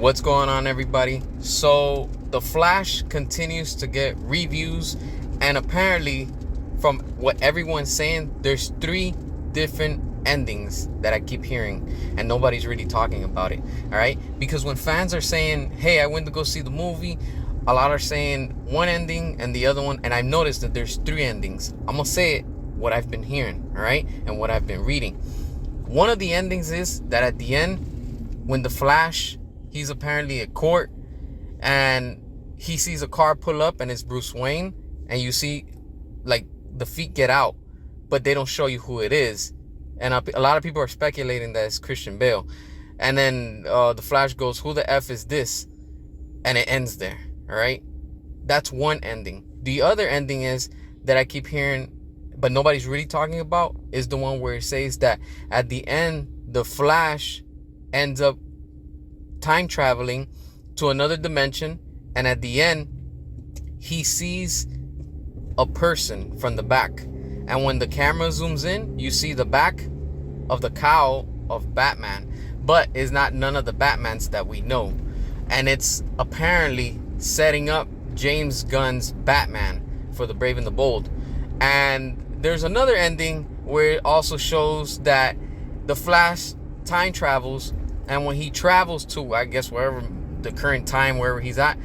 What's going on, everybody? So the Flash continues to get reviews, and apparently from what everyone's saying, there's 3 different endings that I keep hearing, and nobody's really talking about it. All right, because when fans are saying, hey, I went to go see the movie, a lot are saying one ending and the other one, and I've noticed that there's 3 endings. I'm gonna say it, what I've been hearing, all right, and what I've been reading. One of the endings is that at the end, when the Flash, he's apparently at court and he sees a car pull up and it's Bruce Wayne, and you see like the feet get out, but they don't show you who it is, and a lot of people are speculating that it's Christian Bale. And then the Flash goes, who the F is this? And it ends there. All right, that's one ending. The other ending is that I keep hearing but nobody's really talking about is the one where it says that at the end the Flash ends up time traveling to another dimension, and at the end he sees a person from the back, and when the camera zooms in, you see the back of the cowl of Batman, but it's not none of the Batmans that we know, and it's apparently setting up James Gunn's Batman for the Brave and the Bold. And there's another ending where it also shows that the Flash time travels, and when he travels to, I guess, wherever the current time, wherever he's at,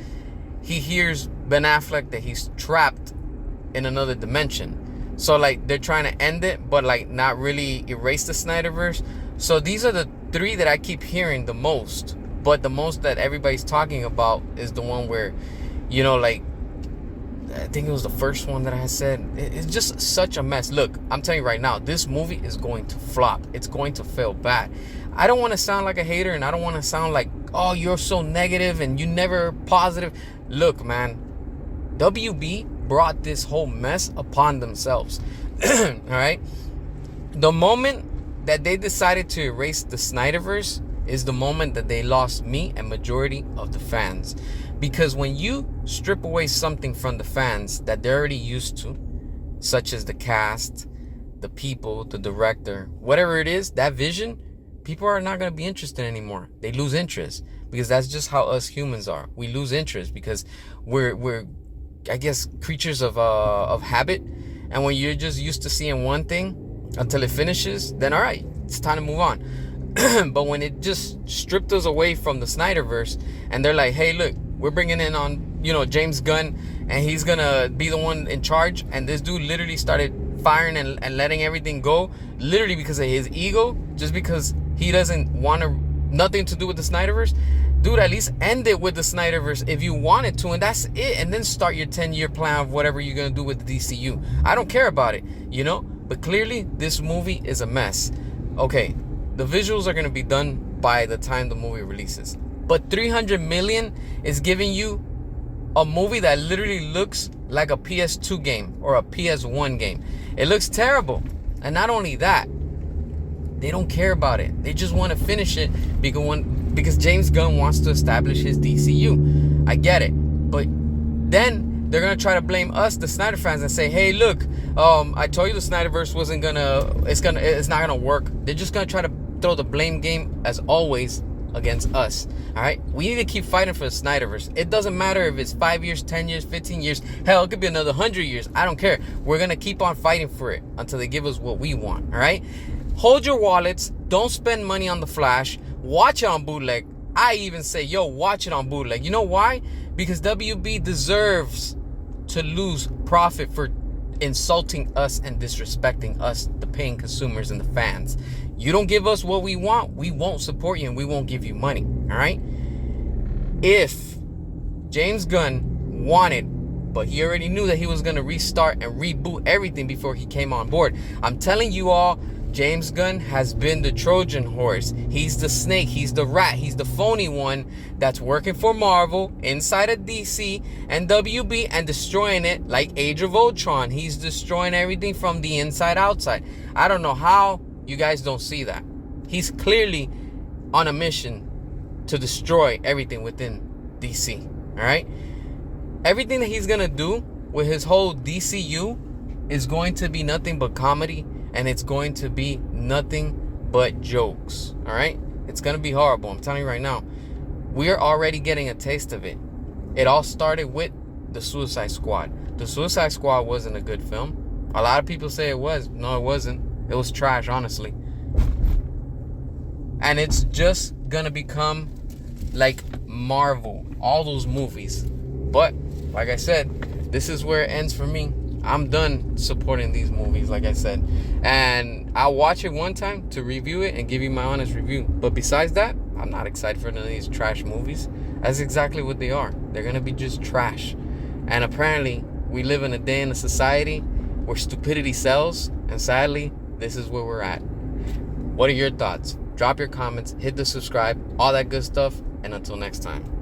he hears Ben Affleck that he's trapped in another dimension. So like they're trying to end it, but like not really erase the Snyderverse. So these are the 3 that I keep hearing the most, but the most that everybody's talking about is the one where, you know, like I think it was the first one that I said. It's just such a mess. Look, I'm telling you right now, this movie is going to flop. It's going to fail bad. I don't want to sound like a hater, and I don't want to sound like, oh, you're so negative and you never positive. Look, man, WB brought this whole mess upon themselves. All right? The moment that they decided to erase the Snyderverse is the moment that they lost me and majority of the fans. Because when you strip away something from the fans that they're already used to, such as the cast, the people, the director, whatever it is, that vision, people are not going to be interested anymore. They lose interest, because that's just how us humans are. We lose interest because we're I guess, creatures of habit. And when you're just used to seeing one thing until it finishes, then all right, it's time to move on. But when it just stripped us away from the Snyderverse, and they're like, hey, look, we're bringing in on, you know, James Gunn, and he's gonna be the one in charge, and this dude literally started firing and letting everything go, literally because of his ego, just because he doesn't want nothing to do with the Snyderverse. Dude, at least end it with the Snyderverse if you wanted to, and that's it, and then start your 10-year plan of whatever you're gonna do with the DCU. I don't care about it, you know, but clearly this movie is a mess. Okay, the visuals are going to be done by the time the movie releases. But 300 million is giving you a movie that literally looks like a PS2 game or a PS1 game. It looks terrible. And not only that, they don't care about it. They just want to finish it because James Gunn wants to establish his DCU. I get it. But then they're going to try to blame us, the Snyder fans, and say, hey, look, I told you the Snyderverse it's not gonna work. They're just gonna try to throw the blame game, as always, against us. All right, we need to keep fighting for the Snyderverse. It doesn't matter if it's 5 years, 10 years, 15 years, hell, it could be another 100 years. I don't care. We're gonna keep on fighting for it until they give us what we want. All right, hold your wallets. Don't spend money on the Flash. Watch it on bootleg. I even say, yo, watch it on bootleg. You know why? Because WB deserves to lose profit for insulting us and disrespecting us, the paying consumers and the fans. You don't give us what we want, we won't support you, and we won't give you money. All right, if James Gunn wanted, but he already knew that he was going to restart and reboot everything before he came on board, I'm telling you all, James Gunn has been the Trojan horse. He's the snake. He's the rat. He's the phony one that's working for Marvel inside of DC and WB and destroying it like Age of Ultron. He's destroying everything from the inside outside. I don't know how you guys don't see that. He's clearly on a mission to destroy everything within DC. All right? Everything that he's going to do with his whole DCU is going to be nothing but comedy. And it's going to be nothing but jokes. All right? It's going to be horrible. I'm telling you right now. we're already getting a taste of it. It all started with the Suicide Squad. The Suicide Squad wasn't a good film. A lot of people say it was. No, it wasn't. It was trash, honestly. And it's just gonna become like Marvel, all those movies. But like I said, this is where it ends for me. I'm done supporting these movies, like I said. And I'll watch it one time to review it and give you my honest review. But besides that, I'm not excited for none of these trash movies. That's exactly what they are. They're going to be just trash. And apparently, we live in a day in a society where stupidity sells. And sadly, this is where we're at. What are your thoughts? Drop your comments, hit the subscribe, all that good stuff. And until next time.